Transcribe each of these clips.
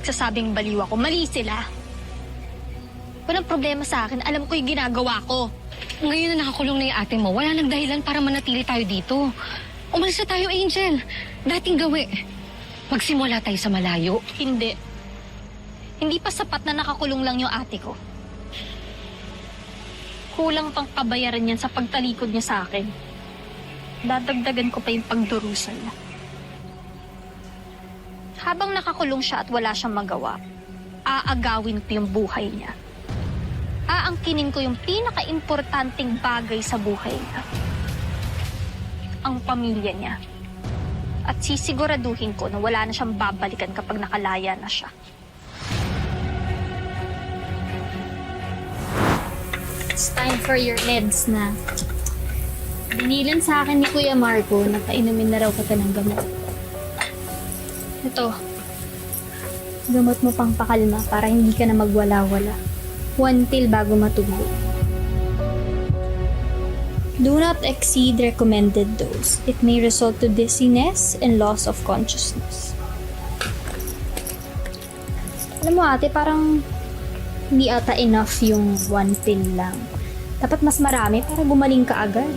nagsasabing baliw ako. Mali sila. Walang problema sa akin. Alam ko yung ginagawa ko. Ngayon na nakakulong na yung ate mo, wala nang dahilan para manatili tayo dito. Umalis na tayo, Angel. Dating gawi. Magsimula tayo sa malayo. Hindi. Hindi pa sapat na nakakulong lang yung ate ko. Kulang pang kabayaran yan sa pagtalikod niya sa akin. Dadagdagan ko pa yung pagdurusan niya. Habang nakakulong siya at wala siyang magawa, aagawin ko yung buhay niya. Aangkinin ko yung pinaka-importanting bagay sa buhay niya. Ang pamilya niya. At sisiguraduhin ko na wala na siyang babalikan kapag nakalaya na siya. It's time for your meds na. Binilan sa akin ni Kuya Marco na painumin na raw kita ng gamot. Ito. Gamot mo pang pakalma para hindi ka na magwala-wala. 1 pill bago matulog. Do not exceed recommended dose. It may result to dizziness and loss of consciousness. Alam mo ate, parang hindi ata enough yung 1 pill lang. Dapat mas marami para gumaling ka agad.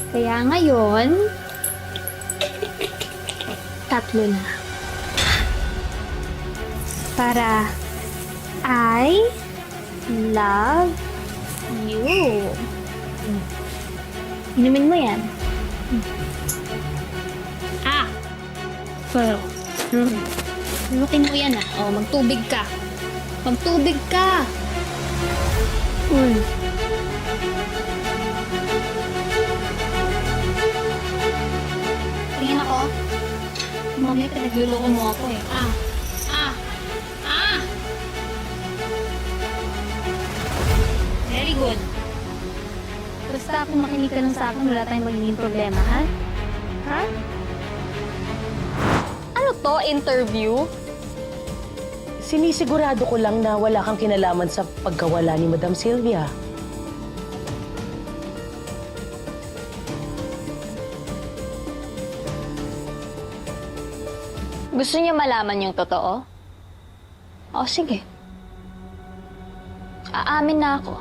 Kaya ngayon, 3 na. Para I love you. Inumin mo yan. Pero, lukin mo yan ah. O, magtubig ka. Magtubig ka. Tingin ako. Mami, pinagluloko mo ako eh. Very good. Basta kung makinig ka lang sa akin, wala tayong magiging problema, ha? Ha? Ano to, interview? Sinisigurado ko lang na wala kang kinalaman sa pagkawala ni Madam Sylvia. Gusto niya malaman yung totoo? O, sige. Aamin na ako.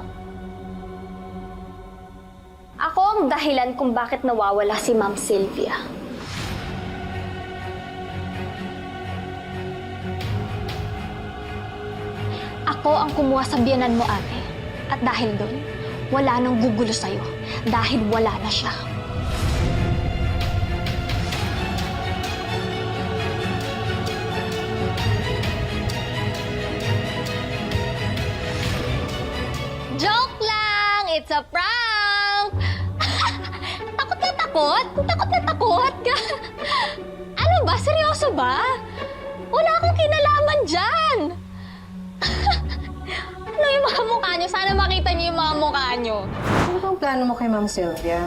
Ako ang dahilan kung bakit nawawala si Ma'am Sylvia. Ako ang kumuha sa biyanan mo, ate. At dahil doon, wala nang gugulo sa'yo. Dahil wala na siya. Joke lang! It's a prank! Takot na takot? Takot na takot ka? Ano ba? Seryoso ba? Wala akong kinalaman dyan! Ano yung mga mukha nyo? Sana makita niyo yung mga mukha nyo. Ano bang plano mo kay Ma'am Sylvia?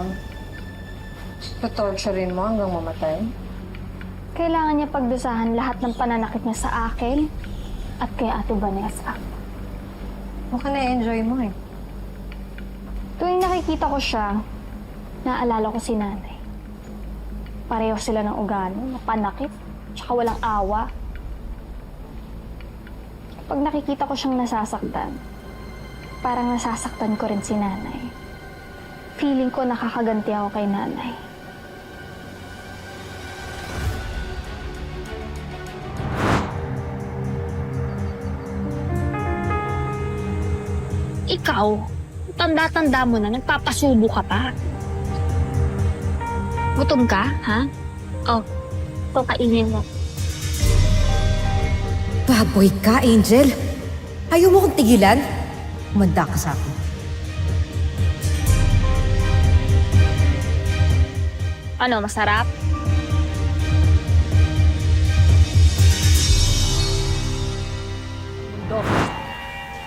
Tutorturein mo hanggang mamatay? Kailangan niya pagdusahan lahat ng pananakit niya sa akin at kay Ate Vanessa. Mukhang na-enjoy mo eh. Tuwing nakikita ko siya, naalala ko si nanay. Pareho sila ng ugali, mapanakit, tsaka walang awa. Pag nakikita ko siyang nasasaktan, parang nasasaktan ko rin si nanay. Feeling ko nakakaganti ako kay nanay. Ikaw, tanda-tanda mo na, nagpapasubo ka pa. Gutom ka, ha? Oh, ito kainin mo. Baboy ka, Angel. Ayaw mo kong tigilan? Umanda ka sa akin. Ano, masarap? Dok,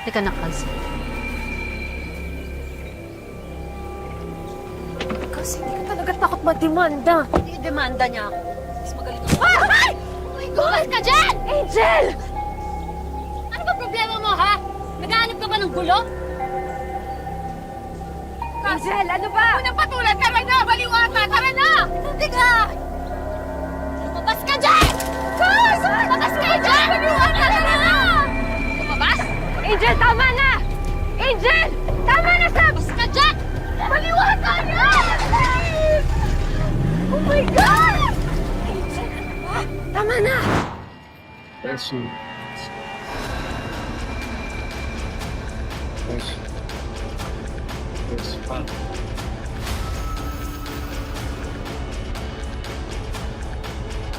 teka na, Kaz. Kasi hindi ka talaga takot mag-demanda. I-demanda niya ako. Mas magaling ako. Ay! Gumas ka dyan! Angel! Ano ba problema mo, ha? Naghahanap ka ba ng gulo? Angel, ano ba? Unang patulan, tara na! Baliw ata, tara na! Hindi ka! Lumabas ka! Labas ka, Angel! Paliwanag ka na! Lumabas? Angel, tama na! Angel! Tama na, Sab! Labas ka dyan! Paliwanag ka na! Oh my God! Tama na! Bless you. Bless you. Bless you.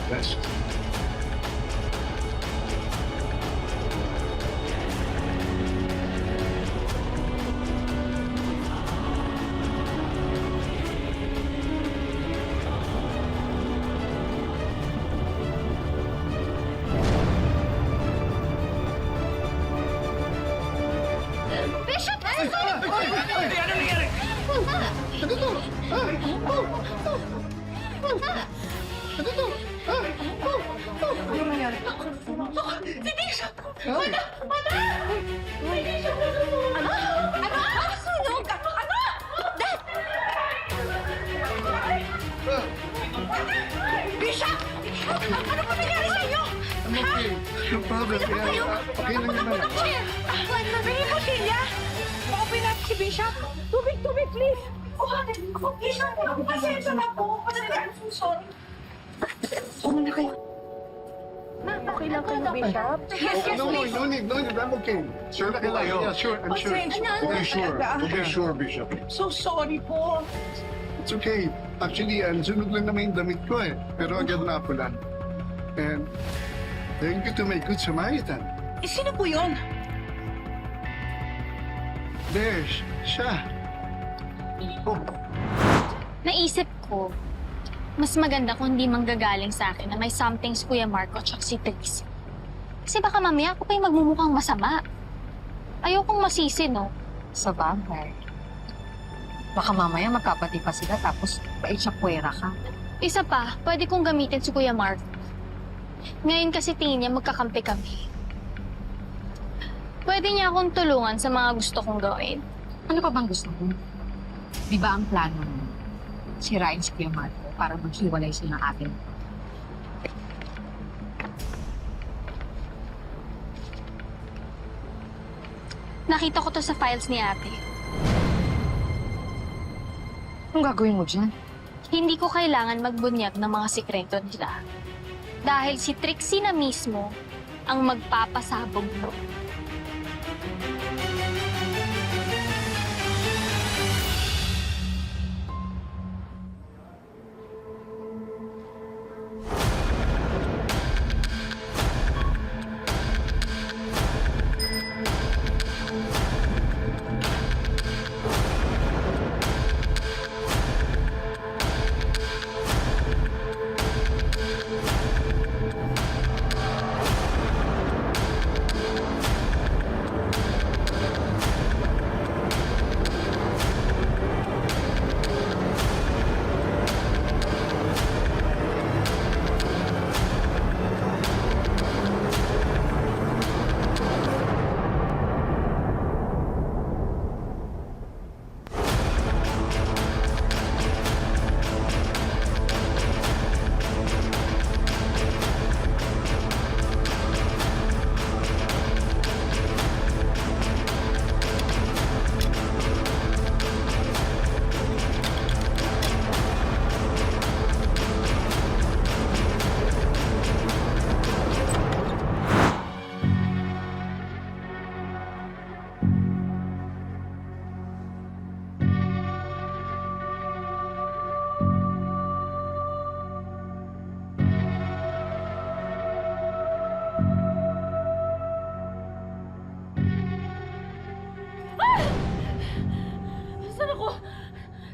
Bless you. Bishop! I'm okay. No problem. Yeah, okay lang naman. No need. I'm okay. Sure na kayo. Yeah, sure. I'm sure. To be sure, Bishop. So sorry po. It's okay. Actually, sunog lang naman yung damit ko eh. Pero agad na pulan. And thank you to my good Samaritan. Sino po yun? There's siya. Oh, Naisip ko, mas maganda kung hindi manggagaling sa akin na may something si Kuya Marco at si Trixie. Kasi baka mamaya ako pa yung magmumukhang masama. Ayokong masisi, no? Sa bagay. Baka mamaya magkapati pa sila tapos paitsapwera ka. Isa pa, pwede kong gamitin si Kuya Marco. Ngayon kasi tingin niya magkakampi kami. Pwede niya akong tulungan sa mga gusto kong gawin. Ano pa bang gusto mo? Di ba ang plano mo? Sirain si Kuya Marco para maghiwalay sila ng atin. Nakita ko to sa files ni ate. Anong gagawin mo dyan? Hindi ko kailangan magbunyag ng mga sikreto nila. Dahil si Trixie na mismo ang magpapasabog mo.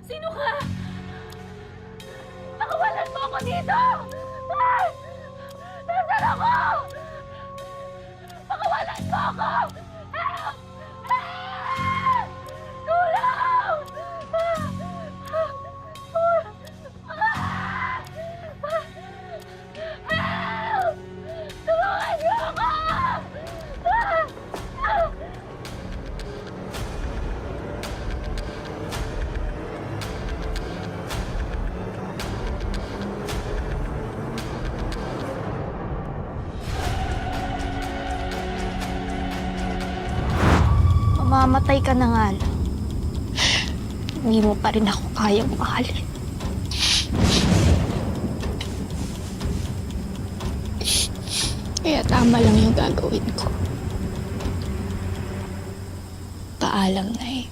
Sino ka? Pakawalan mo ako dito! Ah! Nasaan ako? Pakawalan mo ako! Help! Help! Tulong! Help! Tulungan niyo ako! Mamatay ka na nga lang. Hindi mo pa rin ako kayang mahalin. Kaya tama lang yung gagawin ko. Paalam na eh.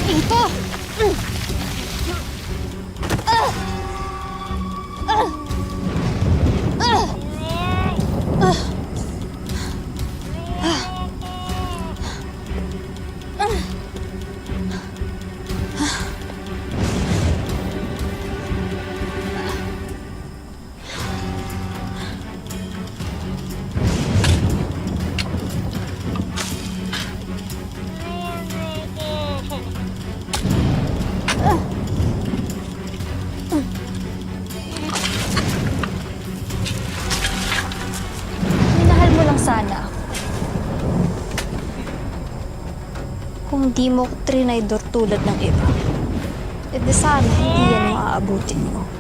Ito! Minahal mo lang sana ako. Kung di mo ko trinidor tulad ng iba, eh di sana hindi yan maaabutin mo.